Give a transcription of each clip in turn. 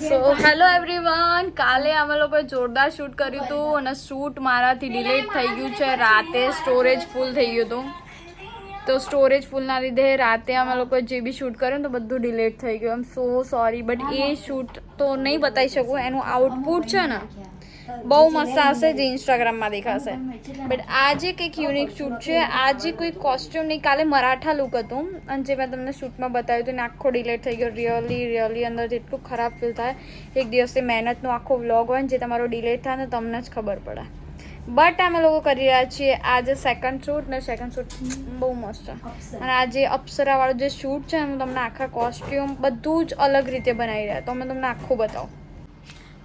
So hello everyone, કાલે અમે લોકોએ જોરદાર શૂટ કર્યું હતું અને શૂટ મારાથી ડિલીટ થઈ ગયું છે. રાતે સ્ટોરેજ ફૂલ થઈ ગયું હતું, તો સ્ટોરેજ ફૂલના લીધે રાતે અમે લોકોએ જે બી શૂટ કર્યું ને તો બધું ડિલીટ થઈ ગયું. I am so sorry, but a shoot તો નહીં બતાવી શકું. એનું આઉટપુટ છે ને બહુ મસ્ત આવશે, જે ઇન્સ્ટાગ્રામમાં દેખાશે. બટ આજે કંઈક યુનિક શૂટ છે. આજે કોઈ કોસ્ટ્યુમ નહીં, કાલે મરાઠા લુક હતું અને જે મેં તમને શૂટમાં બતાવ્યું હતું ને આખો ડિલીટ થઈ ગયો. રિયલી અંદરથી એટલું ખરાબ ફીલ થાય. એક દિવસથી મહેનતનો આખો વ્લોગ હોય ને જે તમારો ડિલીટ થાય ને તમને જ ખબર પડે. બટ અમે લોકો કરી રહ્યા છીએ આજે સેકન્ડ શૂટ, ને સેકન્ડ શૂટ બહુ મસ્ત છે. અને આજે અપ્સરાવાળું જે શૂટ છે એનું તમને આખા કોસ્ટ્યુમ બધું જ અલગ રીતે બનાવી રહ્યા, તો અમે તમને આખું બતાવું.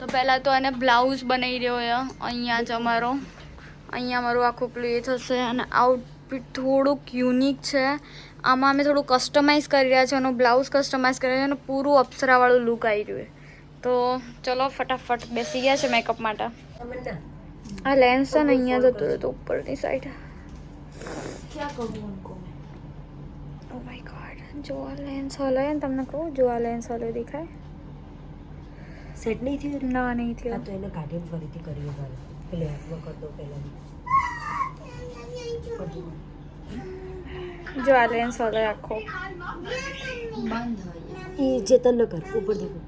તો પહેલાં તો એને બ્લાઉઝ બનાવી રહ્યો અહીંયા જ અમારો, અહીંયા અમારું આખું પ્લે થશે. અને આઉટફિટ થોડુંક યુનિક છે. આમાં અમે થોડું કસ્ટમાઇઝ કરી રહ્યા છીએ, એનું બ્લાઉઝ કસ્ટમાઇઝ કરી રહ્યા છે અને પૂરું અપ્સરાવાળું લુક આવી રહ્યું. તો ચલો ફટાફટ બેસી ગયા છે મેકઅપ માટે. આ લેન્સ છે ને અહીંયા જતું રહ્યું તો ઉપરની સાઈડ. ઓ માય ગોડ, જો આ લેન્સ હલે ને, તમને કહું જો આ લેન્સ હલે દેખાય. સેટ નહીં થયું? ના, નહીં થયું. તો એને કાઢીને ફરીથી કરીએ મારે. પેલે હાથમાં કરી દો પહેલાં. જો આ લેન્સ હલે આખો. એ ચેતન ન કર, ઉપર દેખો.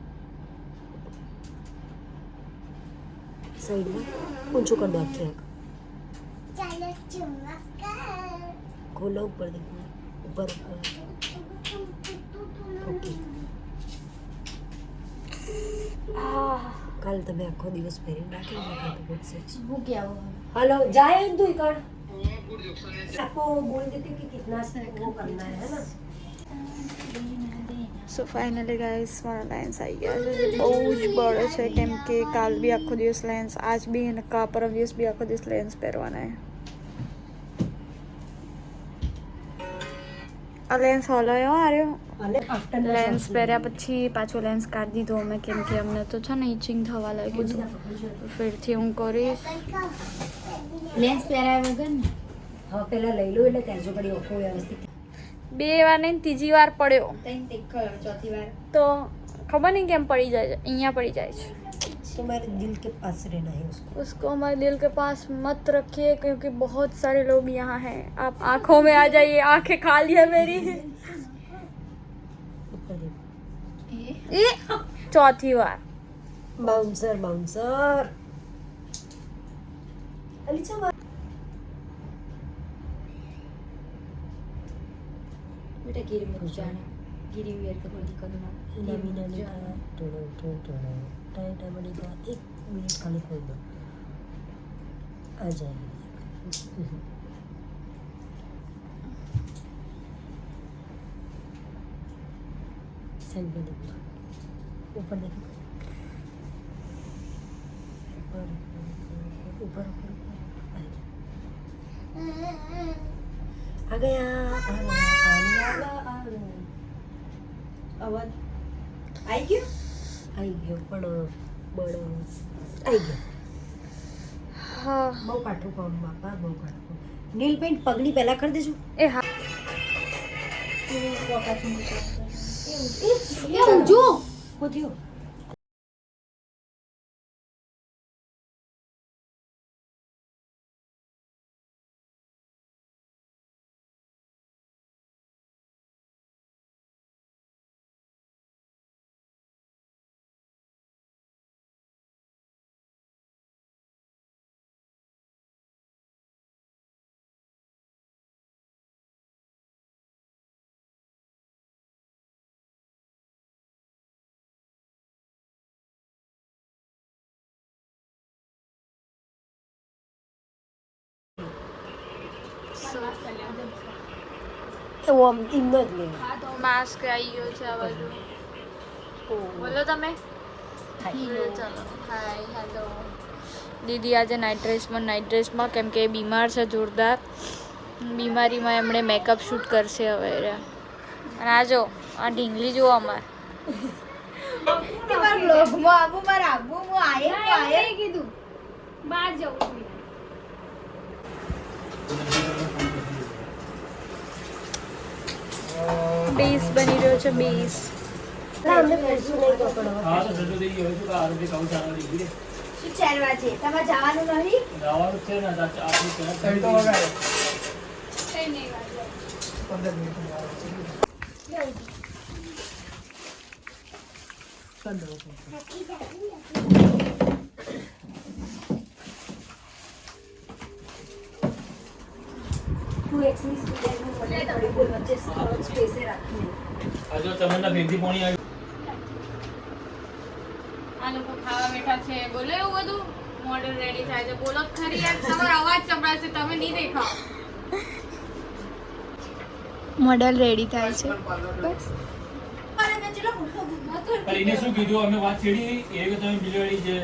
સાઈડમાં ઊંચું કરી દો આખી આંખ. ખોલો, ઉપર દેખો. ઉપર ઓકે. કાલ તમે આખો દિવસ પહેરી નાખી. हेलो जाए तू कर आपको बोल देते कि कितना वो करना है ना. સો ફાઇનલી ગાઈસ મારા લેન્સ આવી ગયા છે, જે બહુ જ બળે છે કેમ કે કાલ બી આખો દિવસ લેન્સ, આજ બી અને પરમ દિવસ બી આખો દિવસ લેન્સ પહેરવાના. આ લેન્સ હલાયો આર્યો. લેન્સ પહેર્યા પછી પાછો લેન્સ કાઢી દીધો અમે, કેમ કે અમને તો છે ને ઇચિંગ થવા લાગ્યું હતું. ફરીથી હું કરીશ. લેન્સ પહેરાયા વગર ને હા પહેલા લઈ લો એટલે ત્યાં જો કરી ઓખો વ્યવસ્થિત. 2 વાર નહીં, ત્રીજી વાર પડ્યો ચોથી વાર તો ખબર નહીં કેમ પડી જાય છે. અહીંયા પડી જાય છે. तुम्हारे दिल के पास रहना है उसको हमारे दिल के पास मत रखिए क्योंकि बहुत सारे लोग यहाँ हैं. आप आंखों में आ जाइए, आंखें खा लिया मेरी. ये चौथी बार बाउंसर बाउंसर अलीचा बेटा गिर मत जाना, गिरी हुई का कोई दिक्कत ना. मीना ने कहा टोटो टाइट बनेगा. 1 मिनट खाली खोल दो, आ जाएगा. साइड में देखो, ऊपर देखो, ऊपर आ गया. અવાજ આવી ગયો પણ બળ આવી ગયો. હા બહુ કાઠું કામ બાપા, બહુ કાઠું. નીલ પેન્ટ પગની પહેલા કરી દેજો. એ હા જો પૂછ્યું એવું આમ એમ જ લે. માસ્ક આવી ગયો છે આ બાજુ. બોલો તમે. ચલો હાય હેલો. દીદી આજે નાઇટ ડ્રેસમાં કેમ કે બીમાર છે જોરદાર. બીમારીમાં એમણે મેકઅપ શૂટ કરશે હવે. અને આ જો આ ઢીંગલી જુઓ અમાર. તમારા બ્લોગમાં આબુ મારા આબુ હું આયે કીધું બહાર જવું. બેઝ બની રહ્યો છે, બેઝ. ના અમને પૂછ્યું નહીં પકડવા. હા તો ધંધો થઈ ગયો છે તો આરોગ્ય કહું સારા થઈ ગયું શું ચાલવા છે તમારે જવાનું નહીં જવાનું જ છે ને આપણું કઈ નહીં વાંધો. તું એક્સની સ્ટુડન્ટનું મને થોડી બોલ વચ્ચે સ્પેસે રાખી. આજે તમને ભેગી પોણી આવી આ લોકો ખાવા બેઠા છે બોલો એવું બધું મોડેલ રેડી થાય છે બોલો ખરી યાર તમારો અવાજ સંભળાશે તમે નહીં દેખાઓ મોડેલ રેડી થાય છે બસ પણ એને શું કીધું અમે વાત છેડી એ કે તમે બિલવાડી જે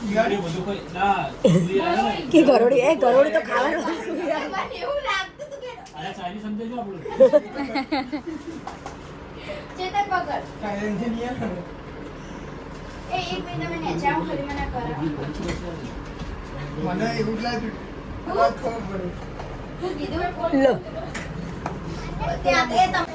બિલવાડી બધું કોઈ ના બિલવાડી આવે ને કે ગરોડી તો ખાવાનું એવું લાગતું તું કે અરે ચાઇનીઝ સમજે છો આપણું ચેતન પકડ એ એક મહિના મેં નેચાઉં ખરી મને કરા મને એવું જ લાગ્યું વાત ખબર પડે તું કીધું લો ત્યાં તે તમે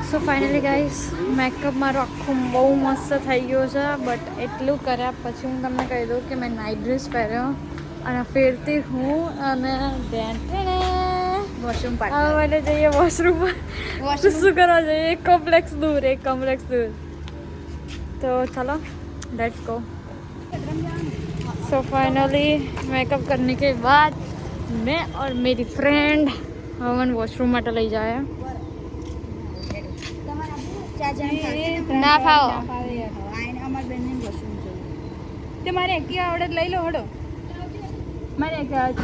સો ફાઇનલી ગાઈસ મેકઅપ મારો આખો બહુ મસ્ત થઈ ગયો છે બટ એટલું કર્યા પછી હું તમને કહી દઉં કે મેં નાઇટ ડ્રેસ પહેર્યો અને ફેરતી હું અને વોશરૂમ હવે મને જઈએ વોશરૂમ શું કરવા જઈએ એક કોમ્પ્લેક્સ દૂર તો चलो let's go so finally makeup करने के बाद मैं और मेरी फ्रेंड हवन वॉशरूम માટે લઈ જાય ના ફાવો અમાર બેન ને વોશરૂમ જોયું તે મારે એકી આવડે લઈ લો હડો મારે એકી આવડે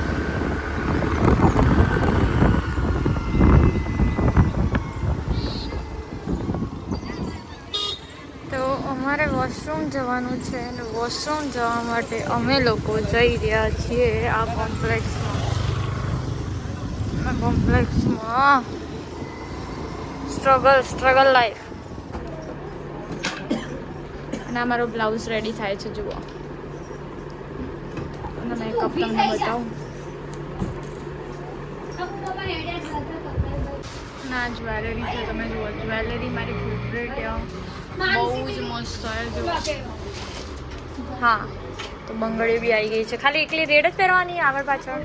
તો અમારે વોશરૂમ જવાનું છે અને વોશરૂમ જવા માટે અમે લોકો જઈ રહ્યા છીએ આ કોમ્પ્લેક્સમાં સ્ટ્રગલ લાઈફ અને અમારો બ્લાઉઝ રેડી થાય છે જુઓ અને મેકઅપ તમને બતાવું ના જ્વેલરી છે તમે જુઓ જ્વેલરી મારી ફેવરેટ બહુ જ મસ્ત છે જુઓ હા તો બંગડી બી આવી ગઈ છે ખાલી એકલી રેડ જ પહેરવાની આગળ પાછળ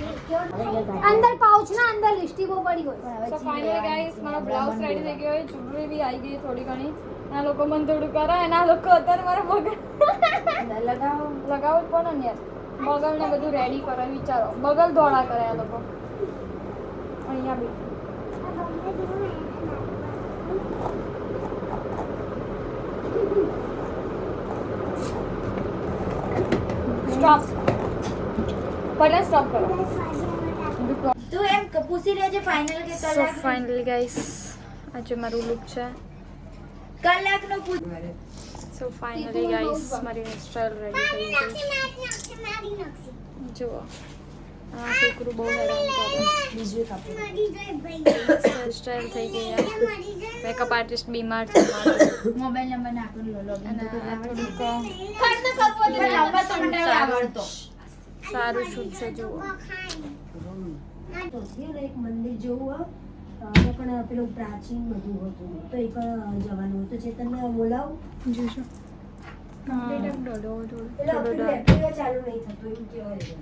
અંદર પાઉચ ના અંદર લિસ્ટીકો પડી હોય સો ફાઇનલી ગાઈસ મારો બ્લાઉઝ રેડી થઈ ગયો છે જ્વેલરી બી આવી ગઈ થોડી ઘણી આ લોકો મને થોડું કરે અને આ લોકો અત્યારે મારા બગલ લગાવો જ પડે ને યાર બગલ ને બધું રેડી કરે વિચારો બગલ ધોળા કરે આ લોકો અહીંયા બી સ્ટોપ પહેલા સ્ટોપ કરો તું એમ પૂછી લેજે ફાઇનલ કે સો કલાક ફાઇનલી ગાઈસ આજે મારું લુક છે કલાક નો પૂછ સો ફાઇનલી ગાઈસ મારી હેરસ્ટાઈલ રેડી થઈ ગઈ જુઓ આ છોકરું બહુ હેરાન કરે બીજું કાપડ હેરસ્ટાઈલ થઈ ગઈ મેકઅપ આર્ટિસ્ટ બીમાર છે મારો. મોબાઈલ નંબર નાખી લો લોગિન અને આ થોડુંક ખર્ચ કરવો તો નંબર તો મને આવડતો સારું શૂટ છે જુઓ તો એક મંદિર જેવું ત્યાં પણ પેલું પ્રાચીન બધું હતું તો એક જવાનું હતું ચેતનને બોલાવું જોશો પેલા પેલું એપ્રિલ ચાલુ નહીં થતું એવું કહેવાય છે.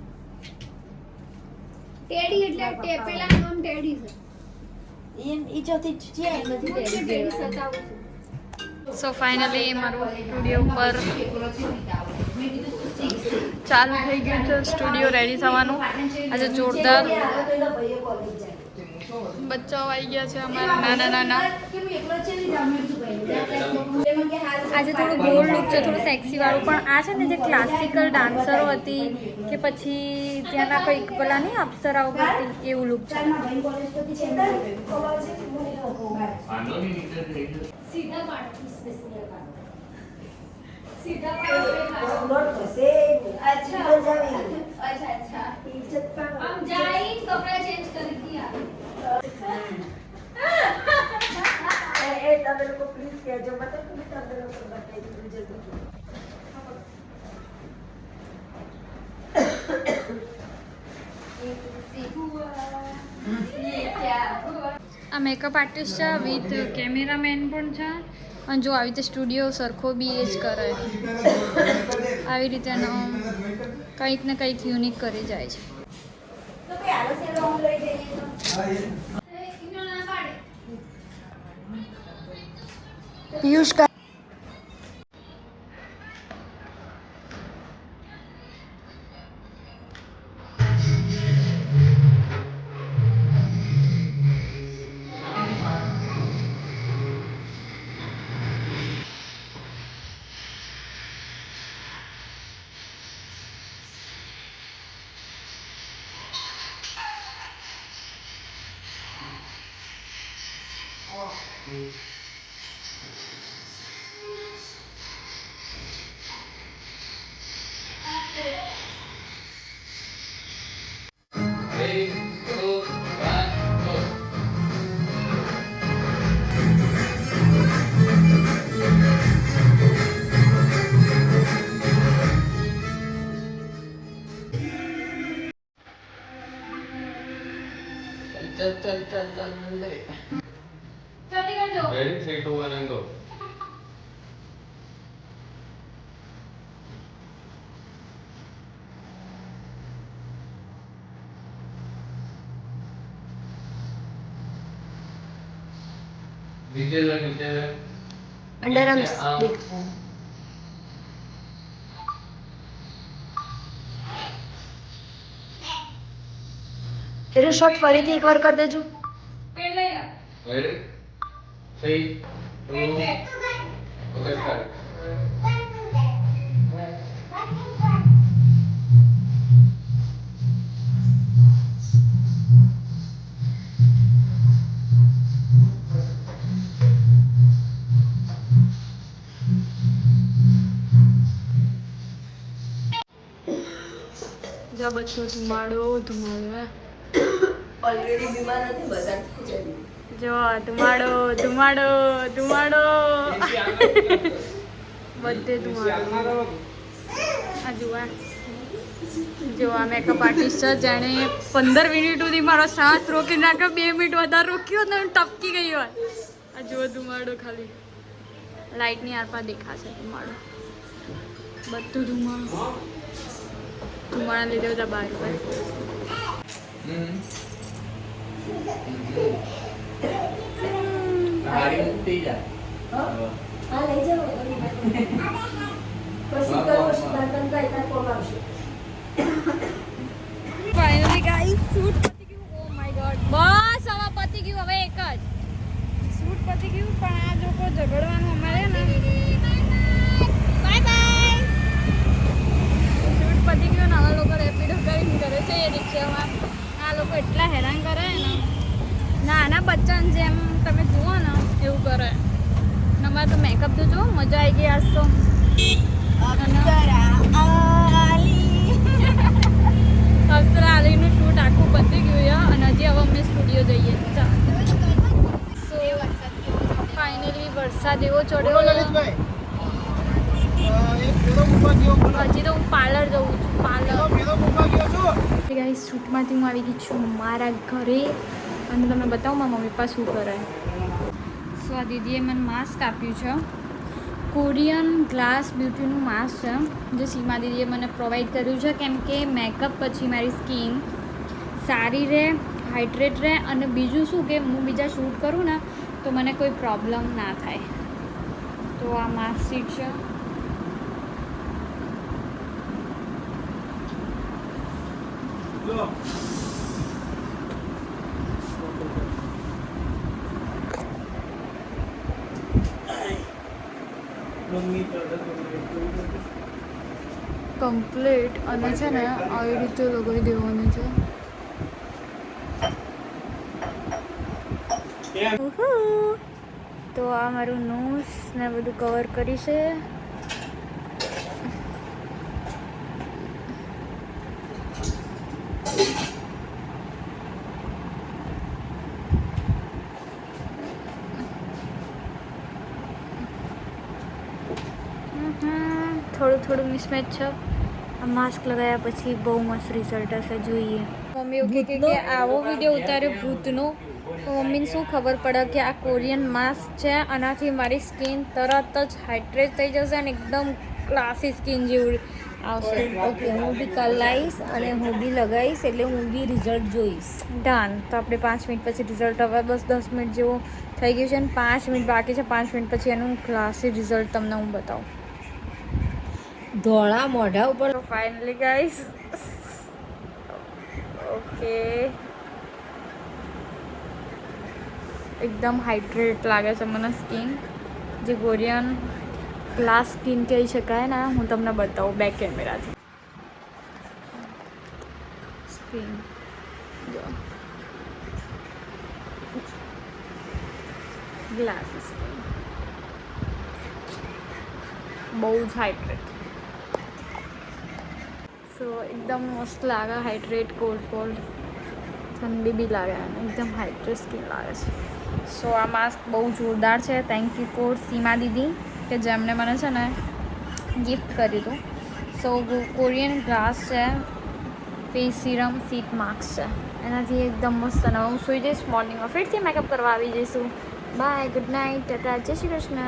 ટેડી એટલે પેલા નામ ટેડી છે ઈ ચોથી છે નથી ટેડી સતાવું સો ફાઇનલી મારું સ્ટુડિયો પર ચાલુ થઈ ગયું છે સ્ટુડિયો રેડી થવાનું આજે જોરદાર બચ્ચાઓ આવી ગયા છે અમારા નાના આજે થોડું બોલ્ડ લુક છે થોડું સેક્સી વાળું પણ આ છે ને જે ક્લાસિકલ ડાન્સરો હતી કે પછી ત્યાંના કંઈક પેલા નહીં અપ્સરાઓ કરતી એવું લુક છે हम जाई कपड़ा चेंज कर दिया તમે લોકો પ્લીઝ કહેજો મતલબ તમે તમે લોકો બતાવી દીધું જલ્દી આ મેકઅપ આર્ટિસ્ટ છે વિથ કેમેરામેન પણ છે અને જો આવી રીતે સ્ટુડિયો સરખો બી એ જ કરે આવી રીતે કંઈક ને કંઈક યુનિક કરી જાય છે પિયુષ કા Ready, set, 2, 1 and go. नीचे અંડર આર્મ્સ તેરો શોટ ફરીથી એકવાર કરી દેજો Ready, 3, 2, okay, start. જો બધો ધુમાડો ઓલરેડી બીમાર હતી બધા જો ધુમાડો બધે ધુમાડો આ જો આ મેકઅપ આર્ટિસ્ટ છે જેણે 15 મિનિટ સુધી મારો શ્વાસ રોકી નાખ્યો 2 મિનિટ વધારે રોક્યો ને ટપકી ગઈ હોય આ જો ધુમાડો ખાલી લાઇટની આરપાર દેખાશે ધુમાડો બધું ધુમાડા લીધે બધા બહાર ઉપર ગાડી મૂકી જા હા લઈ જાઓ પછી કરો દાંતન કા એકાદ કોમ આવશે ફાઇનલી ગાઈસ શૂટ પતી ગયું ઓ માય ગોડ બસ હવે પતી ગયું હવે એક જ શૂટ પતી ગયું પણ આ લોકો ઝઘડવાનું અમારે ને બાય બાય શૂટ પતી ગયું ને આવા લોકો રેપિડો કરીને કરે છે એ રિક્ષામાં આ લોકો એટલા હેરાન કરે ને નાના બચ્ચાને જેમ તમે જુઓ ને એવું કરે અમારે તો મેકઅપ તો જો મજા આવી ગઈ આજ તો અક્ષરા આલીનું શૂટ આખું પતી ગયું છે અને હજી હવે અમે સ્ટુડિયો જઈએ સો ફાઇનલી વરસાદ એવો ચડ્યો હજી તો હું પાર્લર જઉં છું પાર્લર ગાઈસ શૂટમાંથી હું આવી ગઈ છું મારા ઘરે અને તમને બતાવું મારા મમ્મી પપ્પા શું કરે સો આ દીદીએ મને માસ્ક આપ્યું છે કોરિયન ગ્લાસ બ્યુટીનું માસ્ક છે જે સીમા દીદીએ મને પ્રોવાઈડ કર્યું છે કેમ કે મેકઅપ પછી મારી સ્કિન સારી રહે હાઇડ્રેટ રહે અને બીજું શું કે હું બીજા શૂટ કરું ને તો મને કોઈ પ્રોબ્લેમ ના થાય તો આ માસ્ક સીટ છે કમ્પ્લીટ અને છે ને આવી રીતે લગાવી દેવાનું છે તો આ મારું નોઝ ને બધું કવર કરીશે થોડું મિસમેચ છે આ માસ્ક લગાવ્યા પછી બહુ મસ્ત રિઝલ્ટ હશે જોઈએ મમ્મી એવું કહે કે આવો વિડીયો ઉતાર્યો ભૂતનો મમ્મીને શું ખબર પડે કે આ કોરિયન માસ્ક છે, આનાથી મારી સ્કિન તરત જ હાઇડ્રેટ થઈ જશે અને એકદમ ક્લાસી સ્કિન જેવું આવશે. ઓકે હું બી કાલ લાવીશ અને હું બી લગાવીશ એટલે હું બી રિઝલ્ટ જોઈશ. ડન. તો આપણે 5 મિનિટ પછી રિઝલ્ટ હવે બસ 10 મિનિટ જેવું થઈ ગયું છે અને 5 મિનિટ બાકી છે. 5 મિનિટ પછી એનું ક્લાસી રિઝલ્ટ તમને હું બતાવું. ધોળા મોઢા ઉપર તો ફાઇનલી ગાઈસ ઓકે એકદમ હાઇડ્રેટ લાગે છે મને સ્કિન. જે કોરિયન ગ્લાસ સ્કિન કહી શકાય ને, હું તમને બતાવું બેક કેમેરાથી. સ્કિન જો ગ્લાસ સ્કિન બહુ જ હાઇડ્રેટ. સો એકદમ મસ્ત લાગે, હાઇડ્રેટ, કોલ્ડ ઠંડી બી લાગે અને એકદમ હાઇડ્રેટ સ્કિન લાગે છે. સો આ માસ્ક બહુ જોરદાર છે. થેન્ક યુ ફોર સીમા દીદી કે જેમને મને છે ને ગિફ્ટ કર્યું હતું. સો કોરિયન ગ્લાસ છે, ફેસ સિરમ સીટ માસ્ક છે, એનાથી એકદમ મસ્ત. અને હું સુઈ જઈશ, મોર્નિંગમાં ફરીથી મેકઅપ કરવા આવી જઈશું. બાય, ગુડ નાઇટ, ટાટા, જય શ્રી કૃષ્ણ.